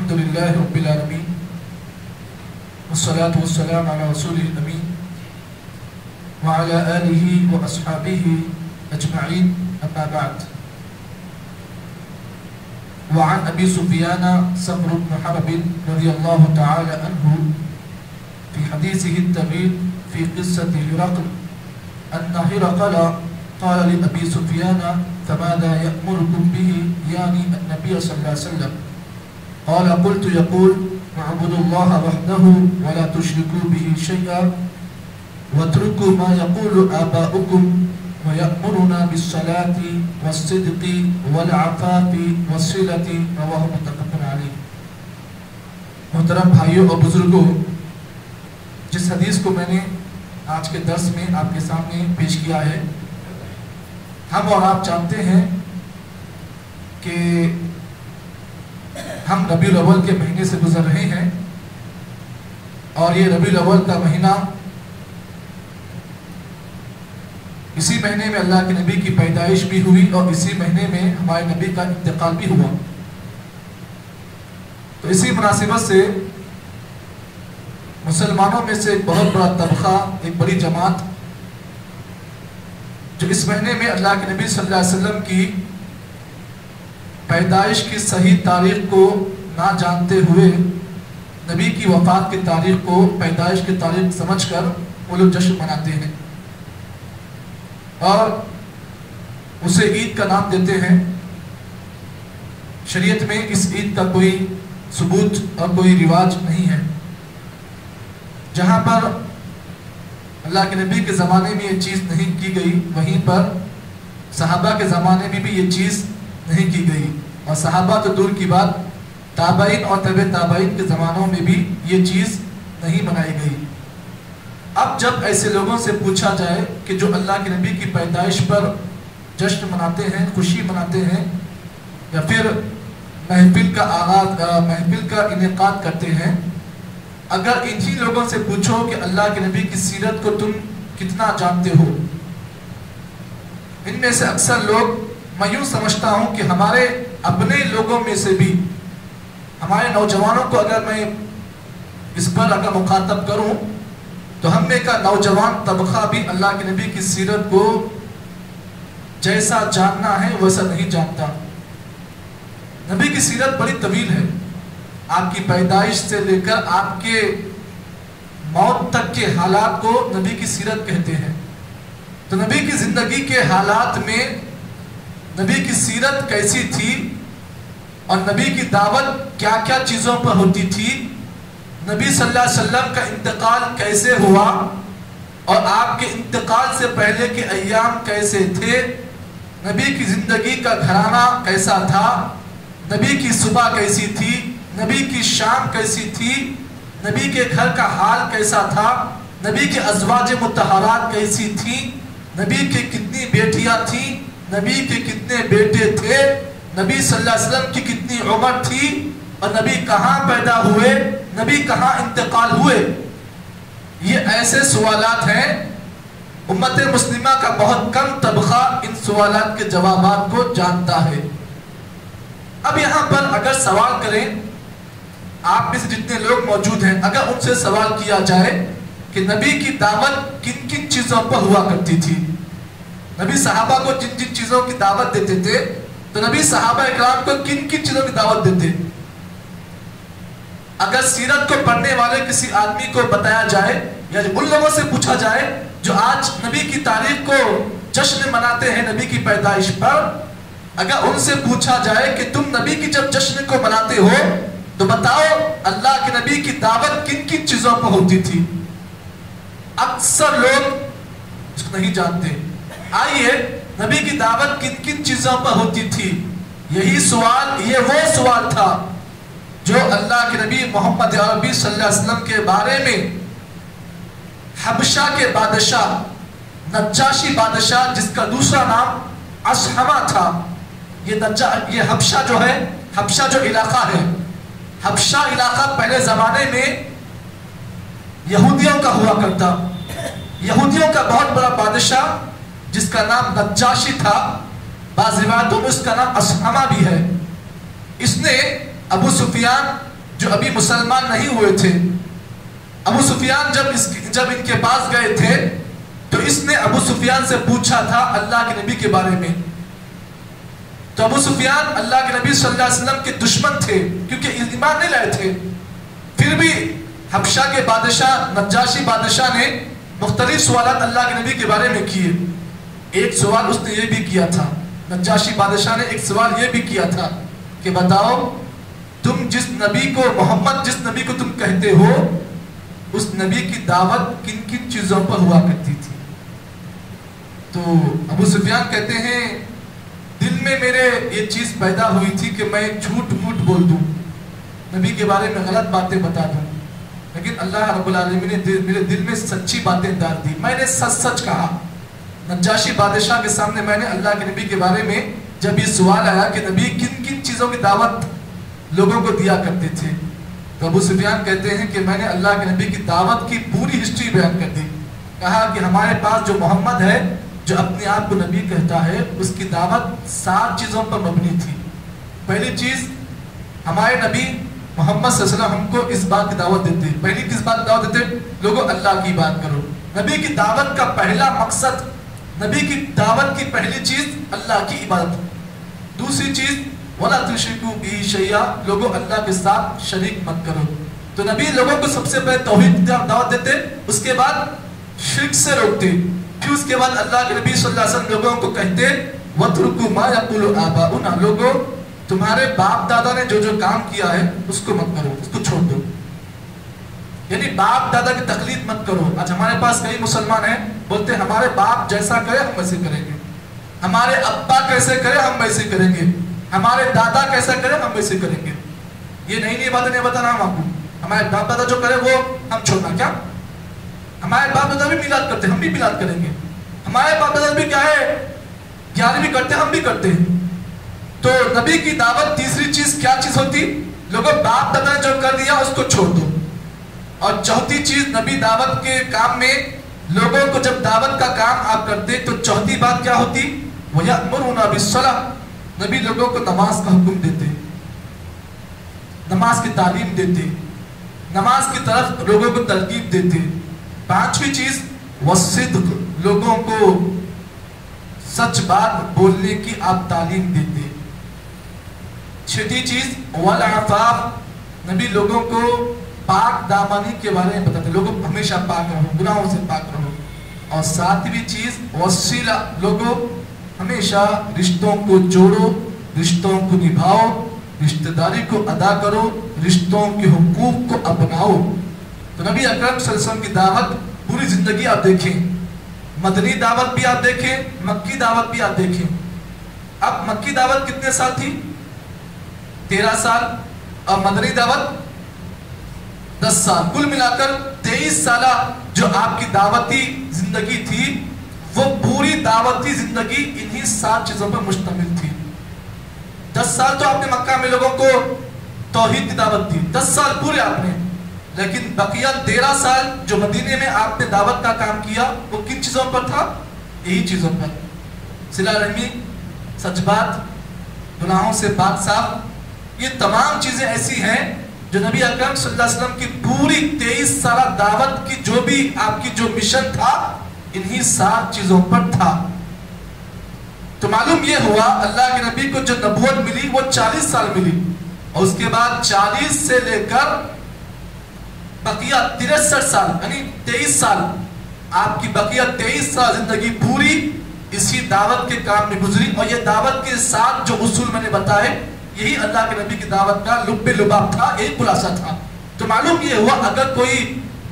الحمدللہ رب العالمین والصلاة والسلام علی رسولہ الامین وعلی آلہ واصحابہ اجمعین اما بعد وعن ابی سفیان صخر بن حرب رضی اللہ تعالی عنہ في حديثه الطويل في قصة هرقل أن هرقل قال لأبي سفيان فماذا يأمركم به يعني النبي صلى الله عليه وسلم قال قلت يقول اعبدوا الله وحده ولا تشركوا به شيئا واتركوا ما يقول آباؤكم ويأمرنا بالصلاة والصدق والعفاف والصلة رواه متفق عليه. محترم بھائیوں اور بزرگوں، جس حدیث کو میں نے آج کے درس میں آپ کے سامنے پیش کیا ہے، ہم اور آپ جانتے ہیں کہ ہم ربیع الاول کے مہینے سے گزر رہے ہیں، اور یہ ربیع الاول کا مہینہ اسی مہینے میں اللہ کے نبی کی پیدائش بھی ہوئی اور اسی مہینے میں ہمارے نبی کا انتقال بھی ہوا. تو اسی مناسبت سے مسلمانوں میں سے ایک بہت بڑا طبقہ، ایک بڑی جماعت جو اس مہینے میں اللہ کے نبی صلی اللہ علیہ وسلم کی پیدائش کی صحیح تاریخ کو نہ جانتے ہوئے نبی کی وفات کی تاریخ کو پیدائش کی تاریخ سمجھ کر وہ لوگ جشن مناتے ہیں اور اسے عید کا نام دیتے ہیں. شریعت میں اس عید کا کوئی ثبوت اور کوئی رواج نہیں ہے. جہاں پر اللہ کے نبی کے زمانے میں یہ چیز نہیں کی گئی، وہیں پر صحابہ کے زمانے میں بھی یہ چیز نہیں کی گئی، اور صحابہ تو دور کی بات، تابعین اور تبع تابعین کے زمانوں میں بھی یہ چیز نہیں منائی گئی. اب جب ایسے لوگوں سے پوچھا جائے کہ جو اللہ کے نبی کی پیدائش پر جشن مناتے ہیں، خوشی مناتے ہیں، یا پھر محفل کا انعقاد کرتے ہیں، اگر انہی لوگوں سے پوچھو کہ اللہ کے نبی کی سیرت کو تم کتنا جانتے ہو، ان میں سے اکثر لوگ، میں یوں سمجھتا ہوں کہ ہمارے اپنے لوگوں میں سے بھی، ہمارے نوجوانوں کو اگر میں اس پر اگر مخاطب کروں تو ہم میں کا نوجوان طبقہ بھی اللہ کے نبی کی سیرت کو جیسا جاننا ہے ویسا نہیں جانتا. نبی کی سیرت بڑی طویل ہے. آپ کی پیدائش سے لے کر آپ کے موت تک کے حالات کو نبی کی سیرت کہتے ہیں. تو نبی کی زندگی کے حالات میں نبی کی سیرت کیسی تھی اور نبی کی دعوت کیا کیا چیزوں پر ہوتی تھی، نبی صلی اللہ علیہ وسلم کا انتقال کیسے ہوا اور آپ کے انتقال سے پہلے کے ایام کیسے تھے، نبی کی زندگی کا گھرانہ کیسا تھا، نبی کی صبح کیسی تھی، نبی کی شام کیسی تھی، نبی کے گھر کا حال کیسا تھا، نبی کے ازواج مطہرات کیسی تھیں، نبی کے کتنی بیٹیاں تھیں، نبی کے کتنے بیٹے تھے، نبی صلی اللہ علیہ وسلم کی کتنی عمر تھی، اور نبی کہاں پیدا ہوئے، نبی کہاں انتقال ہوئے. یہ ایسے سوالات ہیں، امت مسلمہ کا بہت کم طبقہ ان سوالات کے جوابات کو جانتا ہے. اب یہاں پر اگر سوال کریں، آپ میں سے جتنے لوگ موجود ہیں، اگر ان سے سوال کیا جائے کہ نبی کی دعوت کن کن چیزوں پر ہوا کرتی تھی، نبی صحابہ کو جن جن چیزوں کی دعوت دیتے تھے، تو نبی صحابہ اکرام کو کن کن چیزوں کی دعوت دیتے. اگر سیرت کو پڑھنے والے کسی آدمی کو بتایا جائے یا ان لوگوں سے پوچھا جائے جو آج نبی کی تاریخ کو جشن مناتے ہیں نبی کی پیدائش پر، اگر ان سے پوچھا جائے کہ تم نبی کی جب جشن کو مناتے ہو تو بتاؤ اللہ کے نبی کی دعوت کن کن چیزوں پر ہوتی تھی، اکثر لوگ اس کو نہیں جانتے. آئیے، نبی کی دعوت کن کن چیزوں پر ہوتی تھی، یہی سوال، یہ وہ سوال تھا جو اللہ کے نبی محمد عربی صلی اللہ علیہ وسلم کے بارے میں حبشہ کے بادشاہ، نجاشی بادشاہ جس کا دوسرا نام اصحمہ تھا، یہ حبشہ جو ہے، حبشہ جو علاقہ ہے، حبشہ علاقہ پہلے زمانے میں یہودیوں کا ہوا کرتا. یہودیوں کا بہت بڑا بادشاہ جس کا نام نجاشی تھا، بعض روایتوں میں اس کا نام اصحمہ بھی ہے. اس نے ابو سفیان جو ابھی مسلمان نہیں ہوئے تھے. ابو سفیان جب ان کے پاس گئے تھے تو اس نے ابو سفیان سے پوچھا تھا اللہ کے نبی کے بارے میں. تو ابو سفیان اللہ کے نبی صلی اللہ علیہ وسلم کے دشمن تھے کیونکہ ایمان نہیں لائے تھے. پھر بھی حبشہ کے بادشاہ نجاشی بادشاہ نے مختلف سوالات اللہ کے نبی کے بارے میں کیے. ایک سوال اس نے یہ بھی کیا تھا، نجاشی بادشاہ نے ایک سوال یہ بھی کیا تھا کہ بتاؤ تم جس نبی کو محمد جس نبی کو تم کہتے ہو اس نبی کی دعوت کن کن چیزوں پر ہوا کرتی تھی. تو ابو سفیان کہتے ہیں دل میں میرے یہ چیز پیدا ہوئی تھی کہ میں جھوٹ موٹ بول دوں، نبی کے بارے میں غلط باتیں بتا دوں، لیکن اللہ رب العالمین نے میرے دل میں سچی باتیں ڈال دی. میں نے سچ کہا. نجاشی بادشاہ کے سامنے میں نے اللہ کے نبی کے بارے میں جب یہ سوال آیا کہ نبی کن کن چیزوں کی دعوت لوگوں کو دیا کرتے تھے تو ابو سفیان کہتے ہیں کہ میں نے اللہ کے نبی کی دعوت کی پوری ہسٹری بیان کر دی. کہا کہ ہمارے پاس جو محمد ہے جو اپنے آپ کو نبی کہتا ہے اس کی دعوت 7 چیزوں پر مبنی تھی. پہلی چیز ہمارے نبی محمد صلی اللہ علیہ وسلم ہم کو اس بات کی دعوت دیتے. پہلی کس بات کی دعوت دیتے؟ لوگوں اللہ کی بات کرو. نبی کی دعوت کا پہلا مقصد، نبی کی دعوت کی پہلی چیز اللہ کی عبادت. دوسری چیز وَلَا تُشْرِكُوا بِهِ شَيْئًا، لوگوں اللہ کے ساتھ شریک مت کرو. تو نبی لوگوں کو سب سے پہلے توحید کی دعوت دیتے، اس کے بعد شرک سے روکتے، پھر اس کے بعد اللہ کے نبی صلی اللہ علیہ وسلم لوگوں کو کہتے وَاتْرُكُوا مَا يَقُولُ آبَاؤُنَا، لوگوں تمہارے باپ دادا نے جو جو کام کیا ہے اس کو مت کرو، اس کو چھوڑ دو. یعنی باپ دادا کی تقلید مت کرو. آج ہمارے پاس کئی مسلمان ہیں بولتے ہیں ہمارے باپ جیسا کرے ہم ویسے کریں گے، ہمارے ابا کیسے کرے ہم ویسے کریں گے، ہمارے دادا کیسا کرے ہم ویسے کریں گے. یہ نئی باتیں نہیں بتانا ہم آپ کو. ہمارے باپ دادا جو کرے وہ ہم چھوڑنا کیا؟ ہمارے باپ دادا بھی میلاد کرتے ہم بھی میلاد کریں گے. ہمارے باپ دادا بھی کیا ہے 11ویں کرتے ہم بھی کرتے ہیں. تو نبی کی دعوت تیسری چیز کیا چیز ہوتی؟ لوگوں باپ دادا نے جو کر دیا اس کو چھوڑ دو. اور چوتھی چیز نبی دعوت کے کام میں لوگوں کو جب دعوت کا کام آپ کرتے تو چوتھی بات کیا ہوتی؟ وَيَأْمُرُونَ بِالصَّلَاةِ، نبی لوگوں کو نماز کا حکم دیتے، نماز کی تعلیم دیتے، نماز کی طرف لوگوں کو ترغیب دیتے. پانچویں چیز وَالصِّدْقِ، لوگوں کو سچ بات بولنے کی آپ تعلیم دیتے. چھٹی چیز وَالْعَفَافِ، نبی لوگوں کو پاک دامانی کے بارے میں بتاتے، لوگوں ہمیشہ پاک رہو، گناہوں سے پاک رہو. اور ساتویں چیز وَالصِّلَةِ، لوگوں ہمیشہ رشتوں کو جوڑو، رشتوں کو نبھاؤ، رشتہ داری کو ادا کرو، رشتوں کے حقوق کو اپناؤ. تو نبی اکرم صلی اللہ علیہ وسلم کی دعوت پوری زندگی آپ دیکھیں، مدنی دعوت بھی آپ دیکھیں، مکی دعوت بھی آپ دیکھیں. اب مکی دعوت کتنے سال تھی؟ 13 سال. اور مدنی دعوت 10 سال. کل ملا کر 23 سالہ جو آپ کی دعوتی زندگی تھی وہ پوری دعوتی زندگی انہی 7 چیزوں پر مشتمل تھی. 10 سال تو آپ نے مکہ میں لوگوں کو توحید کی دعوت دی، 10 سال پورے آپ نے. لیکن بقیہ 13 سال جو مدینے میں آپ نے دعوت کا کام کیا وہ کن چیزوں پر تھا؟ یہی چیزوں پر. صلہ رحمی، سچ بات، گناہوں سے پاک صاف، یہ تمام چیزیں ایسی ہیں جو نبی اکرم صلی اللہ علیہ وسلم کی پوری 23 سالہ دعوت کی جو بھی آپ کی جو مشن تھا انہی 7 چیزوں پر تھا. تو معلوم یہ ہوا اللہ کے نبی کو جو نبوت ملی وہ 40 سال ملی، اور اس کے بعد 40 سے لے کر بقیہ 63 سال یعنی 23 سال آپ کی بقیہ 23 سال زندگی پوری اسی دعوت کے کام میں گزری. اور یہ دعوت کے ساتھ جو اصول میں نے بتائے یہی اللہ کے نبی کی دعوت کا لب لباب تھا، یہی خلاصہ تھا. تو معلوم یہ ہوا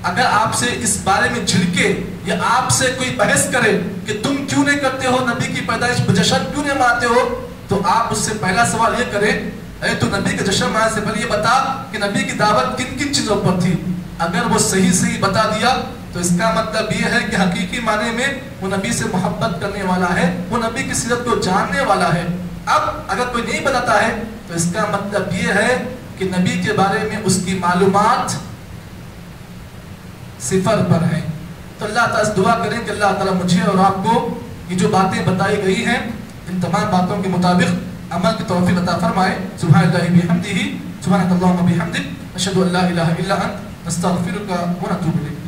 اگر آپ سے اس بارے میں جھڑکے یا آپ سے کوئی بحث کرے کہ تم کیوں نہیں کرتے ہو نبی کی پیدائش پر جشن کیوں نہیں مناتے ہو، تو آپ اس سے پہلا سوال یہ کریں اے تو نبی کا جشن منانے سے پہلے یہ بتا کہ نبی کی دعوت کن کن چیزوں پر تھی. اگر وہ صحیح بتا دیا تو اس کا مطلب یہ ہے کہ حقیقی معنی میں وہ نبی سے محبت کرنے والا ہے، وہ نبی کی سیرت کو جاننے والا ہے. اب اگر کوئی نہیں بتاتا ہے تو اس کا مطلب یہ ہے کہ نبی کے بارے میں اس کی معلومات صفر پر ہیں. تو اللہ تعالیٰ سے دعا کریں کہ اللہ تعالیٰ مجھے اور آپ کو یہ جو باتیں بتائی گئی ہیں ان تمام باتوں کے مطابق عمل کی توفیق عطا فرمائے. سبحان اللہ بحمدہ، سبحانک اللہم بحمدک، اشهد ان لا اله الا انت نستغفرك ونتوب الیک.